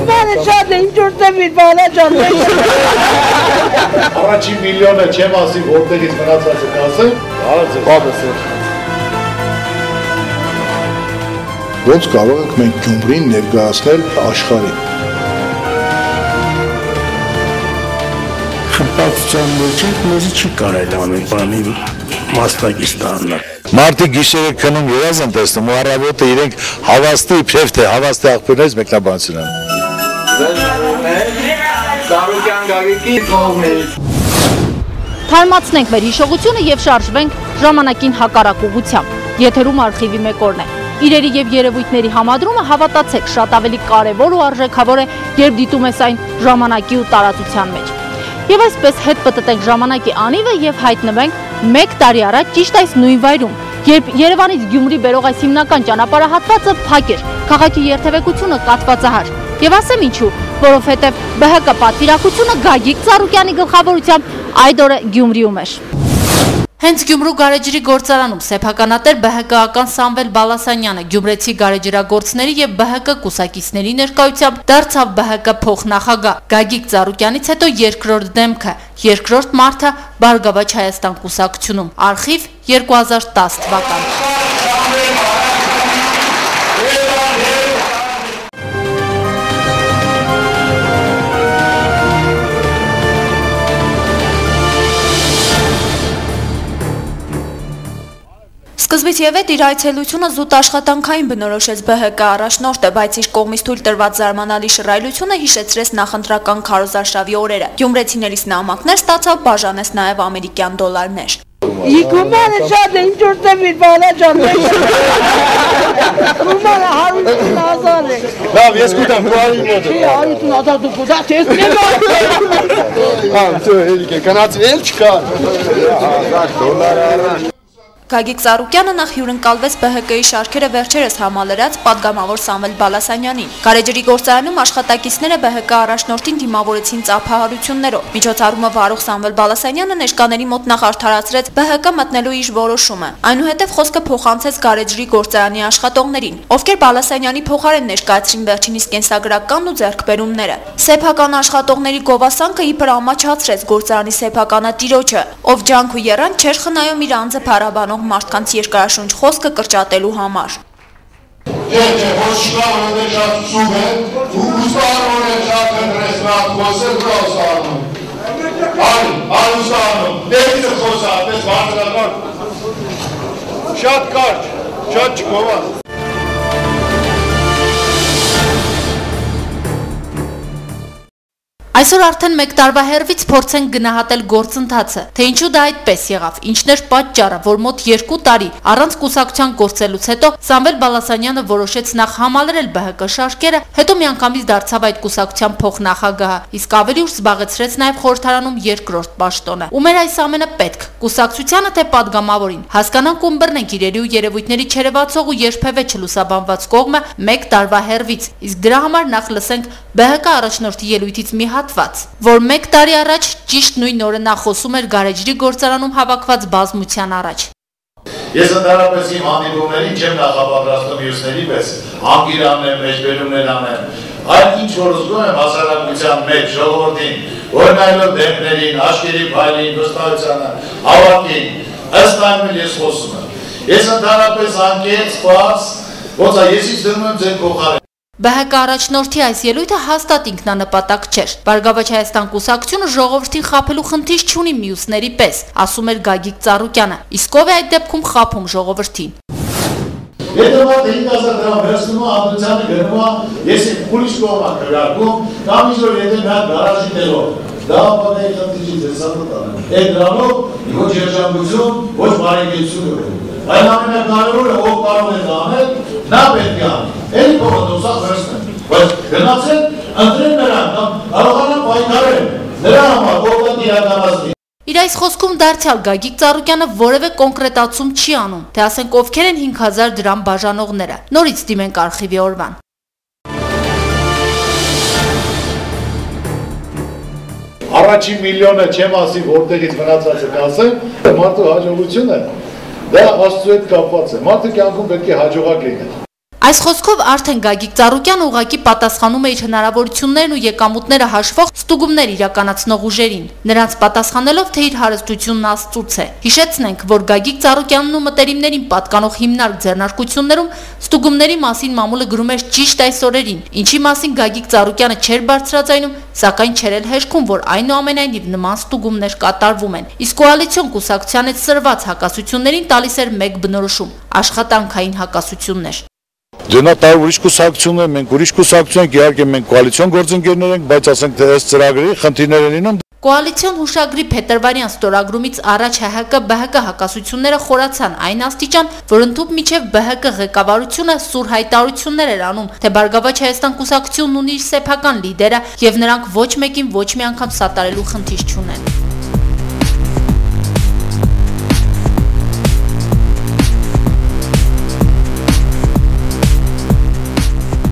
Գումարը շատ է, ինչ որ տևիր, բանա ջան։ Առաջին միլիոնը չեմ ասի, որտեղից մնացածը կասեմ, Պատասեր։ Ոնց կարող ենք մենք Գյումրին ներկայացնել աշխարհին։ Խմբակցության մեջ մեզ չի կարելի ամեն բանի մասնակից դառնալ։ Մարդիկ գիշերը քնում երազ են տեսնում ու առավոտը իրենք հավաստի իբրև թե հավաստի աղբյուրներից մեկնաբանություն են։ Ծառուկյան Գագիկի կողմից։ Թարմացնենք մեր հիշողությունը եւ շարժվենք ժամանակին հակառակ ուղղությամբ։ Եթերում արխիվի մեկ օրն է։ Իրերի եւ երևույթների համադրումը, հավատացեք, շատ ավելի կարեւոր ու արժեքավոր է, երբ դիտում ես այն ժամանակի ու տարածության մեջ։ Եվ այսպես հետ պտտենք ժամանակի անիվը եւ հայտնվենք 1 տարի առաջ ճիշտ այս նույն վայրում, երբ Երևանից Գյումրի բերող այս հիմնական ճանապարհահատվածը փակ էր, քաղաքի երթևեկությունը կաթվածահար։ Եվ ասեմ ինչու, որովհետեւ ԲՀԿ պատվիրակությունը Գագիկ Ծառուկյանի գլխավորությամբ այդ օրը Գյումրիում էր։ Հենց Գյումրու գարեջրի գործարանում սեփականատեր ԲՀԿ-ական Սամվել Բալասանյանը գյումրեցի գարեջրագործների եւ ԲՀԿ կուսակիցների ներկայությամբ դարձավ ԲՀԿ փոխնախագահ։ Գագիկ Ծառուկյանից հետո երկրորդ դեմքը, երկրորդ մարդը Բարգավաճ Հայաստան կուսակցությունում։ Արխիվ 2010 թվական։ Սկզբից եւ այդ իր այցելությունը զուտ աշխատանքային բնորոշեց ԲՀԿ առաջնորդը, բայց իր կողմից թույլ տրված զարմանալի շռայլությունը հիշեցրեց նախընտրական քարոզարշավի օրերը։ Գյումրեցիներից նամակներ ստացավ, բաժանեց նաեւ ամերիկյան դոլարներ։ Գումարը շատ է, ինչ որ տևիր, բանա ջան։ Գումարը 150,000 է։ Լավ, ես կուտամ, քուարի մոտ։ Չի 150,000 դու կուտա, ես նեմ։ Անցո հելիք է, կանացի էլ չկա։ 1000 դոլար առան։ Գագիկ Ծառուկյանը նախ հյուրընկալվեց ԲՀԿ-ի շարքերը վերջերս համալրած պատգամավոր Սամվել Բալասանյանին։ Գարեջրի գործարանում աշխատակիցները ԲՀԿ առաջնորդին դիմավորեցին ծափահարություններով։ Միջոցառումը վարող Սամվել Բալասանյանը ներկաների մոտ նախ արդարացրեց ԲՀԿ մտնելու իր որոշումը։ Այնուհետև խոսքը փոխանցեց գարեջրի գործարանի աշխատողներին, ովքեր Բալասանյանի փոխարեն ներկայացրին վերջինիս կենսագրականն ու ձեռքբերումները։ Սեփական աշխատողների գովասանքը իբր ամաչացրեց գործարանի սեփականատիրոջը, ով ջանք ու եռան չէր խնայում իր անձը փարաբանող մարդկանց երկարաշունչ խոսքը կրճատելու համար։ Եթե ոչ կարող է շատ ծուղ է, ու ուստարոն է շատ ընտրեսնատ խոսել ռոսանում։ Արուսանում, դեպիցը խոսա, պես վարձրական, շատ կարճ, շատ չկովան։ Այսօր արդեն 1 տարվա հեռվից փորձենք գնահատել գործընթացը, թե ինչու դա այդպես եղավ, ինչն էր պատճառը, որ մոտ 2 տարի առանց կուսակցության գործելուց հետո Սամվել Բալասանյանը որոշեց նախ համալրել ԲՀԿ շարքերը, հետո միանգամից դարձավ այդ կուսակցության փոխնախագահը, իսկ ավելի ուշ զբաղեցրեց նաև խորհրդարանում երկրորդ պաշտոնը։ Ում էր այս ամենը պետք, կուսակցությանը թե պատգամավորին։ Հասկանանք ու ըմբռնենք իրերի ու երևույթների չերևացող ու երբևէ չլուսաբանված կողմը 1 տարվա հեռվից, իսկ դրա համար նախ լսենք ԲՀԿ առաջնորդի ելույթից մի հատված, որ 1 տարի առաջ ճիշտ նույն օրը նա խոսում էր գարեջրի գործարանում հավաքված բազմության առաջ։ Ես ընդհանրապես իմ հանդիպումներին չեմ նախապատրաստում մյուսների պես, անգիր անեմ, մեջբերումներ անեմ, այլ ինչ որ ուզում եմ հասարակության մեջ, ժողովրդին, օրնայելով դեմքներին, աչքերի փայլին, վստահությանը, հավատին, ըստ այնուր ես խոսում եմ։ Ես ընդհանրապես անկեղծ, պարզ, ոնց է, ես ինձ դնում եմ ձեր փոխարեն։ ԲՀԿ առաջնորդի այս ելույթը հաստատ ինքնանպատակ չէր։ Բարգավաճ Հայաստան կուսակցությունը ժողովրդին խաբելու խնդիր չունի մյուսների պես, ասում էր Գագիկ Ծառուկյանը։ Իսկ ով է այդ դեպքում խաբում ժողովրդին։ Եթե մարդը 5000 դրամ վերցնում է, անդրությանը գնում է, ես ուրիշ կողմ եմ քվեարկում, կամ ինչ-որ եթե մի հատ գարաժի տեղով, դա ապատայի խնդիրից է սատոտանը։ Այդ դրանով ոչ երջանկություն, ոչ բարեկեցություն։ Այն ամենակարևորը ով կարող է անել, նա պետք է անի։ Էլի փոխադարձ վերցնեն։ Բայց գնացել, ընտրեն նրան, կամ կարողանան պայքարել։ Նրա համար ով դա իրականացնի։ Իր այս խոսքում դարձյալ Գագիկ Ծառուկյանը որևէ կոնկրետացում չի անում, թե ասենք ովքեր են 5000 դրամ բաժանողները։ Նորից դիմենք արխիվի օրվան։ Առաջին միլիոնը չեմ ասի, որտեղից մնացածը կասեմ, մարդու հաջողությունը դա Աստծո հետ կապված է։ Մարդը կյանքում պետք է հաջողակ լինել։ Այս խոսքով արդեն Գագիկ Ծառուկյանը ուղղակի պատասխանում է իր հնարավորություններն ու եկամուտները հաշվող ստուգումներ իրականացնող ուժերին, նրանց պատասխանելով, թե իր հարստությունն աստծուց է։ Հիշեցնենք, որ Գագիկ Ծառուկյանն ու մտերիմներին պատկանող հիմնարկ ձեռնարկություններում ստուգումների մասին մամուլը գրում էր ճիշտ այս օրերին, ինչի մասին Գագիկ Ծառուկյանը չէր բարձրաձայնում, սակայն չէր էլ հեշքում, որ այնուամենայնիվ նման ստուգումներ կատարվում են։ Իսկ կոալիցիոն կուսակցության հետ սրված հակասություններին տալիս էր մեկ բնորոշում՝ աշխատանքային հակասություններ։ Դրանա տար ուրիշ կուսակցություն է, մենք ուրիշ կուսակցություն ենք, իհարկե մենք կոալիցիոն գործընկերներ ենք, բայց ասենք թե այս ծրագրի խնդիրներ են լինում։ Կոալիցիոն հուշագրի փետրվարյան ստորագրումից առաջ ՀՀԿ-ԲՀԿ հակասությունները խորացան այն աստիճան, որ ընդհուպ միջև ԲՀԿ ղեկավարությունը սուր հայտարարություններ էր անում, թե Բարգավաճ Հայաստան կուսակցությունն ունի իր սեփական լիդերը եւ նրանք ոչ մեկին ոչ մի անգամ սատարելու խնդիր չունեն։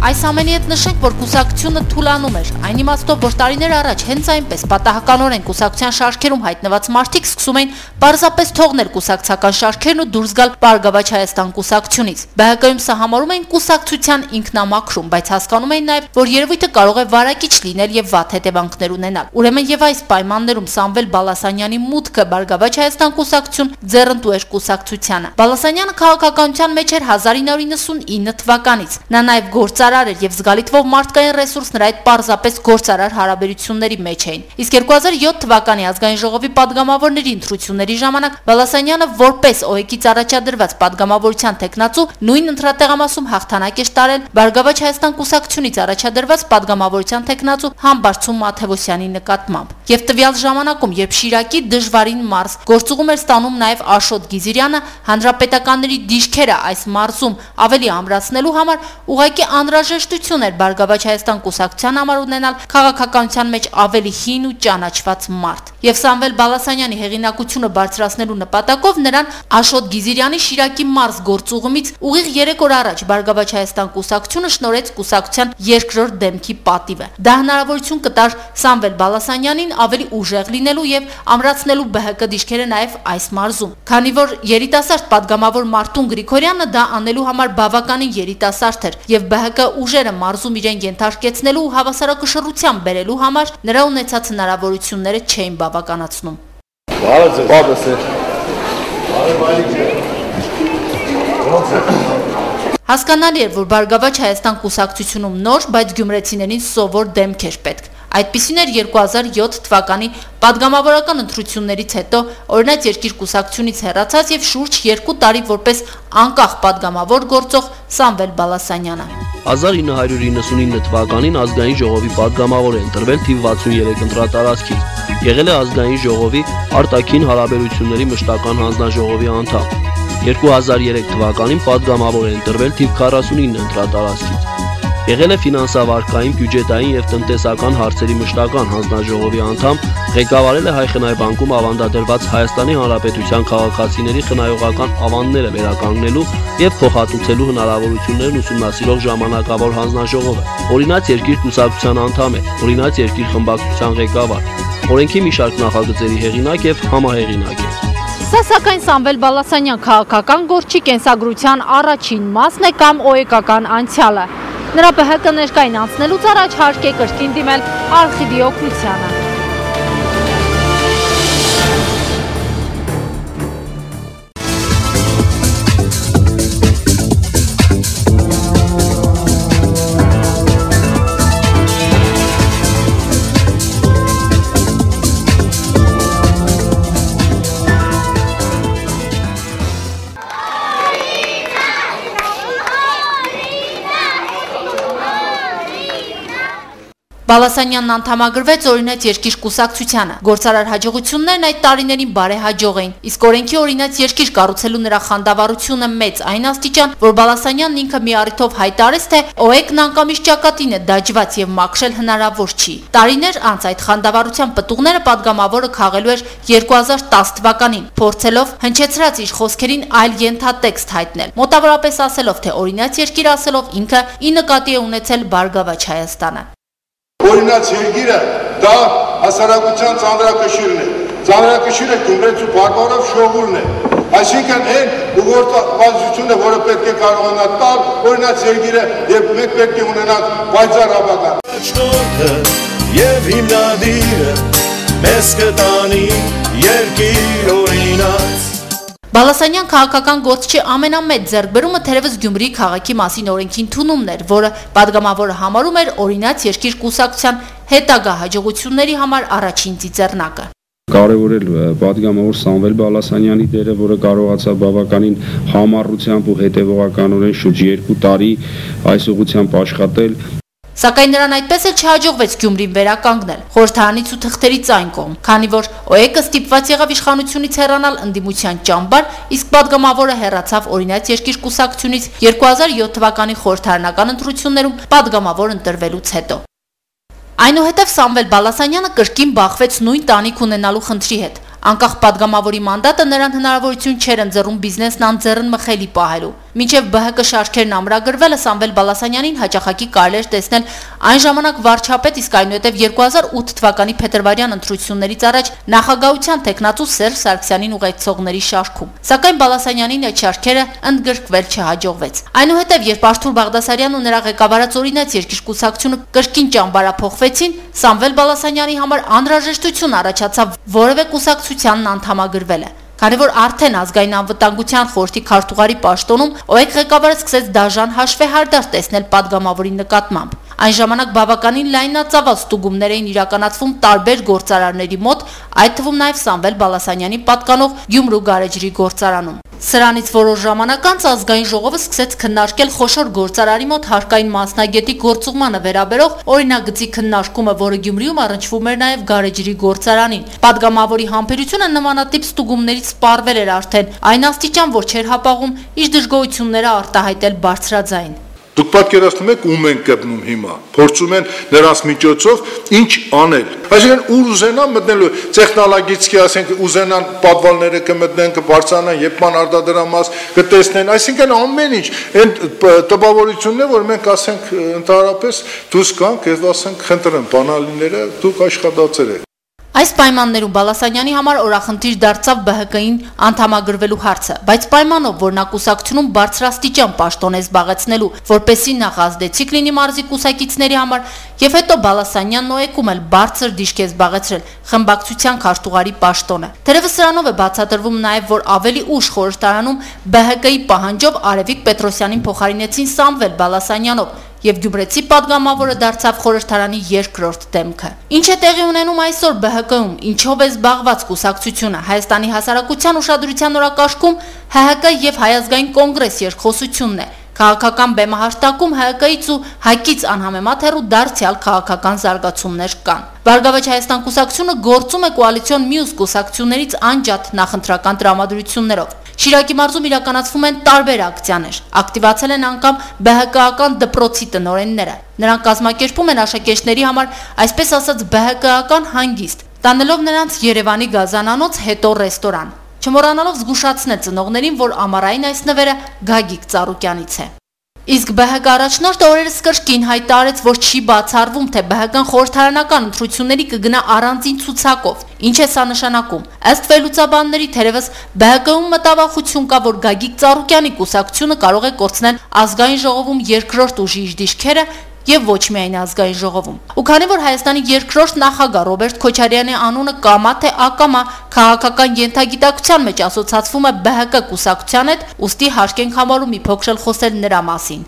Այս ամենի հետ նշենք, որ կուսակցությունը թուլանում էր, այն իմաստով, որ տարիներ առաջ հենց այնպես պատահականորեն կուսակցության շարքերում հայտնված մարդիկ սկսում էին պարզապես թողնել կուսակցական շարքերն ու դուրս գալ Բարգավաճ Հայաստան կուսակցությունից։ ԲՀԿ-ում սա համարում էին կուսակցության ինքնամաքրում, բայց հասկանում էին նաև, որ երևույթը կարող է վարակիչ լինել եւ վատ հետևանքներ ունենալ։ Ուրեմն եւ այս պայմաններում Սամվել Բալասանյանի մուտքը Բարգավաճ Հայաստան կուսակցություն ձեռնտու էր կուսակցությանը։ Բալասանյանը քաղաքականության մեջ էր 1999 թվականից։ Նա նաև գործարար էր եւ զգալի թվով մարդկային ռեսուրս նրա այդ պարզապես գործարար հարաբերությունների մեջ էին։ Իսկ 2007 թվականի ազգային ժողովի падգամավորների ընտրությունների ժամանակ Բալասանյանը որպես ՕԵԿ-ից առաջադրված падգամավորության տեխնացու նույն ընտրատեղամասում հաղթանակ էր տարել Բարգավաճ Հայաստան կուսակցությունից առաջադրված падգամավորության տեխնացու Համբարձում Մաթևոսյանի նկատմամբ։ Եվ տվյալ ժամանակում, երբ Շիրակի դժվարին մարզ գործուղում էր ստանում նաև Աշոտ Գիզիրյանը, հանրապետականների դիրքերը այս մարզում ավելի ամրացնելու համար ուղղակի անհրաժեշտություն էր Բարգավաճ Հայաստան կուսակցության համար ունենալ քաղաքականության մեջ ավելի հին ու ճանաչված մարդ։ Եվ Սամվել Բալասանյանի հեղինակությունը բարձրացնելու նպատակով նրան Աշոտ Գիզիրյանի Շիրակի մարզ գործուղումից ուղիղ 3 օր առաջ Բարգավաճ Հայաստան կուսակցությունը շնորհեց կուսակցության երկրորդ դեմքի պատիվը։ Դա հնարավորություն կտար Սամվել Բալասանյանին ավելի ուժեղ լինելու եւ ամրացնելու ԲՀԿ դիրքերը նաեւ այս մարզում։ Քանի որ երիտասարդ падգամավոր Մարտուն Գրիգորյանը դա անելու համար բավականին երիտասարդ էր եւ ԲՀԿ ուժերը մարզում իրեն ենթարկեցնելու ու հավասարակշռությամբ բերելու համար նրա ունեցած հնարավորությունները չէին բավականացնում։ Հասկանալի էր, որ Բարգավաճ Հայաստան կուսակցությունում նոր, բայց գյումրեցիներին սովոր դեմք էր պետք։ Այդպիսին էր 2007 թվականի падգամավորական ընտրություններից հետո օրինաց երկիր կուսակցությունից հեռացած եւ շուրջ 2 տարի որպես անկախ падգամավոր գործող Սամվել Բալասանյանը։ 1999 թվականին ազգային ժողովի падգամավոր է ընտրվել թիվ 63 ընտրատարածքից։ Եղել է ազգային ժողովի արտաքին հարաբերությունների մշտական հանձնաժողովի անդամ։ 2003 թվականին падգամավոր է ընտրվել թիվ 49 ընտրատարածքից։ Եղել է ֆինանսավարկային, բյուջետային եւ տնտեսական հարցերի մշտական հանձնաժողովի անդամ, ղեկավարել է Հայ խնայբանկում ավանդադրված Հայաստանի Հանրապետության քաղաքացիների խնայողական ավանդները վերականգնելու եւ փոխհատուցելու հնարավորություններն ուսումնասիրող ժամանակավոր հանձնաժողովը։ Օրինաց երկիր կուսակցության անդամ է, օրինաց երկիր խմբակցության ղեկավար, օրենքի մի շարք նախագծերի հեղինակ եւ համահեղինակ է։ Սա սակայն Սամվել Բալասանյան քաղաքական գործի կենսագրության առաջին մասն է կամ ՕԵԿ-ական անցյալը։ Նրա ԲՀԿ ներկային անցնելուց առաջ հարկ է կրկին դիմել արխիվի օգնությանը։ Բալասանյանն անդամագրվեց օրինաց երկիր կուսակցությանը։ Գործարար հաջողություններն այդ տարիներին բարեհաջող էին, իսկ օրենքի օրինաց երկիր կառուցելու նրա խանդավառությունը մեծ այն աստիճան, որ Բալասանյանն ինքը մի առիթով հայտարարեց, թե ՕԵԿ-ն անկամից ճակատին է դաջված եւ մաքրել հնարավոր չի։ Տարիներ անց այդ խանդավառության պտուղները падգամավորը քաղելու էր 2010 թվականին, փորձելով հնչեցրած իր խոսքերին այլ ենթատեքստ հայտնել։ Մոտավորապես ասելով, թե օրինաց երկիր ասելով ինքը ի նկատի է ունեցել Բարգավաճ Հայաստանը։ Օրինաց երկիրը դա հասարակության ծանրակշիռն է։ Ծանրակշիռը Գյումրեցու Բարգավաճ ժողովուրդն է։ Այսինքն այն ուղղորդվածությունը, որը պետք է կարողանա տալ, օրինակ երկիրը եւ մենք պետք է ունենանք պայծառ ապագա։ Եվ հիմնադիրը մեզ կտանի երկիր օրինակ։ Բալասանյան քաղաքական գործչի ամենամեծ ձեռքբերումը թերևս Գյումրի քաղաքի մասին օրենքի ընդունումն էր, որը падգամավորը համարում էր օրինաց երկիր կուսակցության հետագա հաջողությունների համար առաջին ծիծեռնակը։ Կարևորել падգամավոր Սամվել Բալասանյանի դերը, որը կարողացավ բավականին համառությամբ ու հետևողականորեն շուրջ 2 տարի այս ուղղությամբ աշխատել։ Սակայն նրան այդպես էլ չհաջողվեց Գյումրին վերականգնել խորհրդարանից ու թղթերից այն կողմ, քանի որ ՕԵԿ-ը ստիպված եղավ իշխանությունից հեռանալ ընդդիմության ճամբար, իսկ падգամավորը հեռացավ օրինաց երկիր կուսակցությունից 2007 թվականի խորհրդարանական ընտրություններում падգամավոր ընտրվելուց հետո։ Այնուհետև Սամվել Բալասանյանը կրկին բախվեց նույն տանիք ունենալու խնդրի հետ։ Անկախ падգամավորի մանդատը նրան հնարավորություն չէր ընձեռում բիզնեսն անձեռն մխելի պահելու։ Մինչև ԲՀԿ շարքերն ամրագրվելը Սամվել Բալասանյանին հաճախակի կարելի էր տեսնել այն ժամանակ վարչապետ, իսկ այնուհետև 2008 թվականի փետրվարյան ընտրություններից առաջ նախագահության տեխնացու Սերժ Սարգսյանին ուղեկցողների շարքում։ Սակայն Բալասանյանին այդ շարքերը ընդգրկվել չհաջողվեց։ Այնուհետև, երբ Արթուր Բաղդասարյանն ու նրա ղեկավարած օրինաց երկիր կուսակցությունը կրկին ճամբարափոխվեցին, Սամվել Բալասանյանի համար անհրաժեշտություն առաջացավ որևէ կուսակցությանն անդամագրվելը։ Քանի որ արդեն ազգային անվտանգության խորհրդի քարտուղարի պաշտոնում ՕԵԿ ղեկավարը սկսեց դաժան հաշվեհարդար տեսնել падգամավորի նկատմամբ։ Այն ժամանակ բավականին լայնածավալ ստուգումներ էին իրականացվում տարբեր գործարարների մոտ, այդ թվում նաև Սամվել Բալասանյանի պատկանող Գյումրու գարեջրի գործարանում։ Սրանից որոշ ժամանակ անց ազգային ժողովը սկսեց քննարկել խոշոր գործարարի մոտ հարկային մասնագետի գործուղմանը վերաբերող օրինագծի քննարկումը, որը Գյումրիում առնչվում էր նաև գարեջրի գործարանին։ Падգամավորի համբերությունը նմանատիպ ստուգումներից սպառվել էր արդեն այն աստիճան, որ չէր հապաղում իր դժգոհությունները արտահայտել բարձրաձայն։ Դուք պատկերացնում եք ում են կպնում հիմա, փորձում են նրանց միջոցով ինչ անել։ Այսինքն ուր ուզենան մտնելու տեխնոլոգիչի, ասենք ուզենան պատվալները կմտնեն, կբարձրանան ԵՊՄ-ան արտադրամաս, կտեսնեն, այսինքն ամեն ինչ, այն տպավորությունն է, որ մենք ասենք ընդհանրապես դուրս գանք, եւ ասենք խնդրեմ բանալիները, դուք աշխատացել եք։ Այս պայմաններում Բալասանյանի համար օրախնդիր դարձավ ԲՀԿ-ին անդամագրվելու հարցը, բայց պայմանով, որ նա կուսակցությունում բարձրաստիճան պաշտոն է զբաղեցնելու, որպեսզի նախ ազդեցիկ լինի մարզի կուսակիցների համար, եւ հետո Բալասանյանն ՕԵԿ-ում էլ բարձր դիրք է զբաղեցրել խմբակցության քարտուղարի պաշտոնը։ Թերևս սրանով է բացատրվում նաեւ, որ ավելի ուշ խորհրդարանում ԲՀԿ-ի պահանջով Արևիկ Պետրոսյանին փոխարինեցին Սամվել Բալասանյանով, եւ Գյումրեցի падգամավորը դարձավ խորհրդարանի երկրորդ դեմքը։ Ինչ է տեղի ունենում այսօր ԲՀԿ-ում, ինչով է զբաղված կուսակցությունը, Հայաստանի հասարակության ուշադրության օրակարգում ՀՀԿ եւ Հայ ազգային կոնգրես երկխոսությունն է։ Քաղաքական բեմահարթակում ՀՀԿ-ից ու ՀԱԿ-ից անհամեմատ հեռու դարձյալ քաղաքական զարգացումներ կան։ Բարգավաճ Հայաստան կուսակցությունը գործում է կոալիցիոն մյուս կուսակցություններից անջատ նախընտրական տրամադրություններով։ Շիրակի մարզում իրականացվում են տարբեր ակցիաներ։ Ակտիվացել են անգամ ԲՀԿ-ական դպրոցի տնօրենները։ Նրանք կազմակերպում են աշակերտների համար, այսպես ասած, ԲՀԿ-ական հանգիստ, տանելով նրանց Երևանի գազանանոց, հետո ռեստորան։ Չմոռանալով զգուշացնել ծնողներին, որ ամառային այս նվերը Գագիկ Ծառուկյանից է։ Իսկ ԲՀԿ առաջնորդը օրերս կրկին հայտարարեց, որ չի բացառվում, թե ԲՀԿ-ն խորհրդարանական ընտրությունների կգնա առանձին ցուցակով։ Ինչ է սա նշանակում։ Ըստ վերլուծաբանների, թերևս ԲՀԿ-ում մտավախություն կա, որ Գագիկ Ծառուկյանի կուսակցությունը կարող է կորցնել ազգային ժողովում երկրորդ ուժի իր դիրքերը եւ ոչ միայն ազգային ժողովում։ Ու քանի որ Հայաստանի երկրորդ նախագահ Ռոբերտ Քոչարյանի անունը կամա թե ակամա քաղաքական ենթագիտակցության մեջ ասոցացվում է ԲՀԿ կուսակցության հետ, ուստի հարկ ենք համարում մի փոքր խոսել նրա մասին։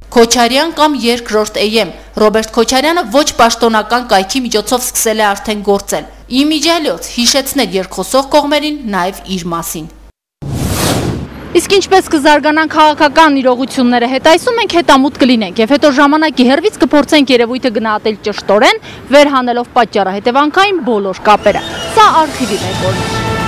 Քոչարյան կամ երկրորդ EM Ռոբերտ Քոչարյանը ոչ պաշտոնական կայքի միջոցով սկսել է արդեն գործել։ Իմիջիալոց հիշեցնել երկխոսող կողմերին նաև իր մասին։ Իսկ ինչպես կզարգանան քաղաքական իրողությունները հետայսում մենք հետամուտ կլինենք եւ հետո ժամանակի հերվից կփորձենք երևույթը գնահատել ճշտորեն, վերհանելով պատճառահետևանքային բոլոր կապերը։ Սա արխիվի մեկ օրն է։